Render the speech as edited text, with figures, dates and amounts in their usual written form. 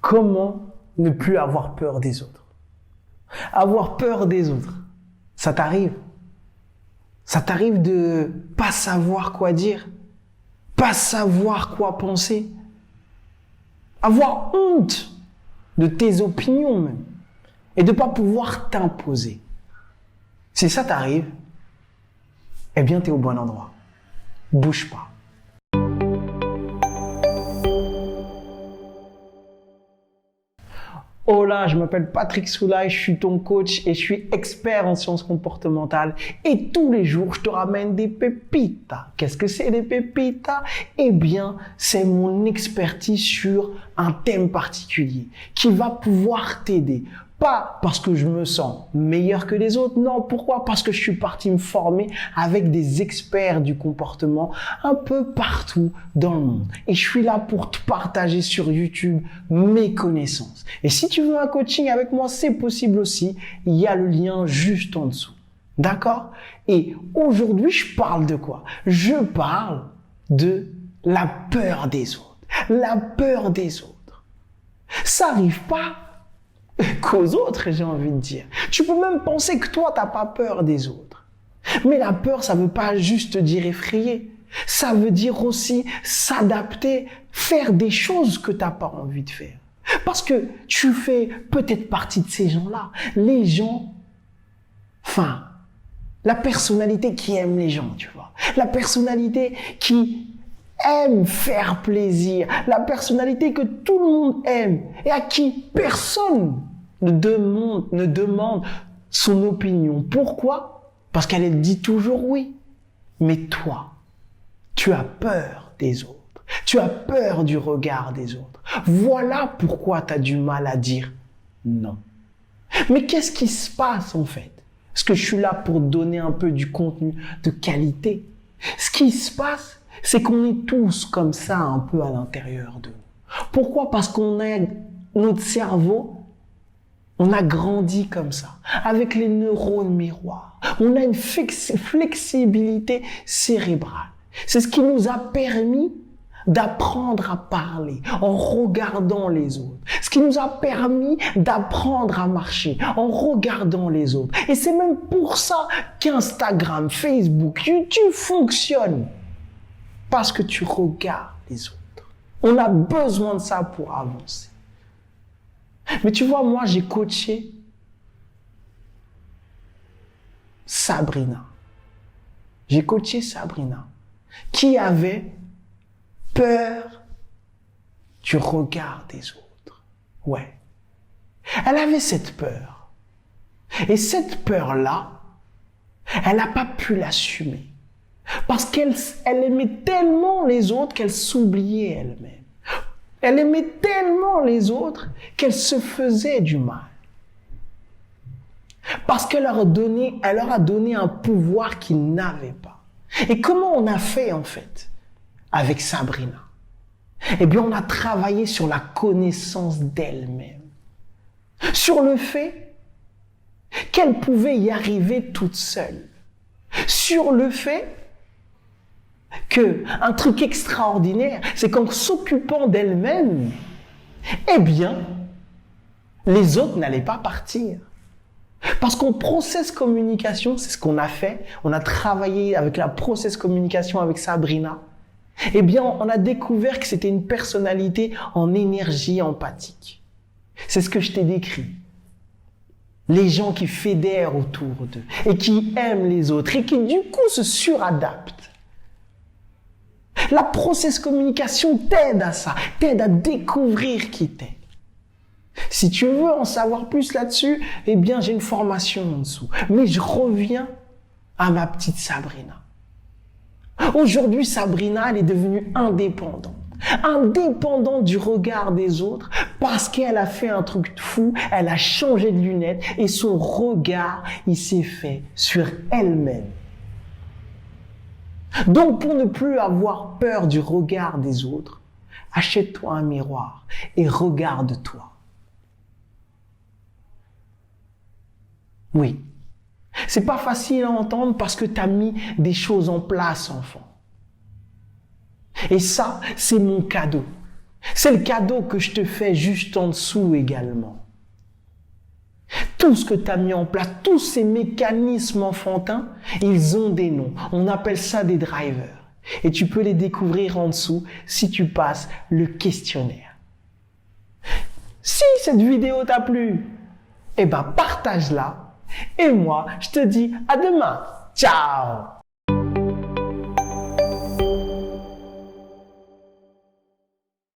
Comment ne plus avoir peur des autres? Avoir peur des autres, ça t'arrive? Ça t'arrive de pas savoir quoi dire, pas savoir quoi penser, avoir honte de tes opinions même, et de pas pouvoir t'imposer. Si ça t'arrive, eh bien t'es au bon endroit. Bouge pas. Hola, je m'appelle Patrick Soulaye, je suis ton coach et je suis expert en sciences comportementales. Et tous les jours, je te ramène des pépitas. Qu'est-ce que c'est des pépitas? Eh bien, c'est mon expertise sur un thème particulier qui va pouvoir t'aider. Pas parce que je me sens meilleur que les autres, non. Pourquoi? Parce que je suis parti me former avec des experts du comportement un peu partout dans le monde. Et je suis là pour te partager sur YouTube mes connaissances. Et si tu veux un coaching avec moi, c'est possible aussi. Il y a le lien juste en dessous. D'accord? Et aujourd'hui, je parle de quoi? Je parle de la peur des autres. La peur des autres. Ça arrive pas qu'aux autres, j'ai envie de dire. Tu peux même penser que toi, t'as pas peur des autres. Mais la peur, ça veut pas juste dire effrayer. Ça veut dire aussi s'adapter, faire des choses que t'as pas envie de faire. Parce que tu fais peut-être partie de ces gens-là. Les gens, la personnalité qui aime les gens, tu vois. La personnalité qui aime faire plaisir, la personnalité que tout le monde aime et à qui personne ne demande son opinion. Pourquoi? Parce qu'elle dit toujours oui. Mais toi, tu as peur des autres. Tu as peur du regard des autres. Voilà pourquoi tu as du mal à dire non. Mais qu'est-ce qui se passe en fait? Parce que je suis là pour donner un peu du contenu de qualité. Ce qui se passe, c'est qu'on est tous comme ça un peu à l'intérieur de nous. Pourquoi? Parce qu'on a notre cerveau, on a grandi comme ça, avec les neurones miroirs. On a une flexibilité cérébrale. C'est ce qui nous a permis d'apprendre à parler en regardant les autres. Ce qui nous a permis d'apprendre à marcher en regardant les autres. Et c'est même pour ça qu'Instagram, Facebook, YouTube fonctionnent. Parce que tu regardes les autres. On a besoin de ça pour avancer. Mais tu vois, moi, j'ai coaché Sabrina. J'ai coaché Sabrina, qui avait peur du regard des autres. Ouais. Elle avait cette peur. Et cette peur-là, elle n'a pas pu l'assumer. Parce qu'elle aimait tellement les autres qu'elle s'oubliait elle-même. Elle aimait tellement les autres qu'elle se faisait du mal. Parce qu'elle leur a donné un pouvoir qu'ils n'avaient pas. Et comment on a fait en fait avec Sabrina? Eh bien, on a travaillé sur la connaissance d'elle-même. Sur le fait qu'elle pouvait y arriver toute seule. Sur le fait un truc extraordinaire, c'est qu'en s'occupant d'elle-même, eh bien, les autres n'allaient pas partir. Parce qu'en process communication, c'est ce qu'on a fait, on a travaillé avec la process communication avec Sabrina, eh bien, on a découvert que c'était une personnalité en énergie empathique. C'est ce que je t'ai décrit. Les gens qui fédèrent autour d'eux et qui aiment les autres et qui du coup se suradaptent. La process communication t'aide à ça, t'aide à découvrir qui t'es. Si tu veux en savoir plus là-dessus, eh bien, j'ai une formation en dessous. Mais je reviens à ma petite Sabrina. Aujourd'hui, Sabrina, elle est devenue indépendante. Indépendante du regard des autres parce qu'elle a fait un truc de fou, elle a changé de lunettes et son regard, il s'est fait sur elle-même. Donc, pour ne plus avoir peur du regard des autres, achète-toi un miroir et regarde-toi. Oui, c'est pas facile à entendre parce que tu as mis des choses en place, enfant. Et ça, c'est mon cadeau. C'est le cadeau que je te fais juste en dessous également. Tout ce que tu as mis en place, tous ces mécanismes enfantins, ils ont des noms. On appelle ça des drivers. Et tu peux les découvrir en dessous si tu passes le questionnaire. Si cette vidéo t'a plu, eh ben partage-la. Et moi, je te dis à demain. Ciao!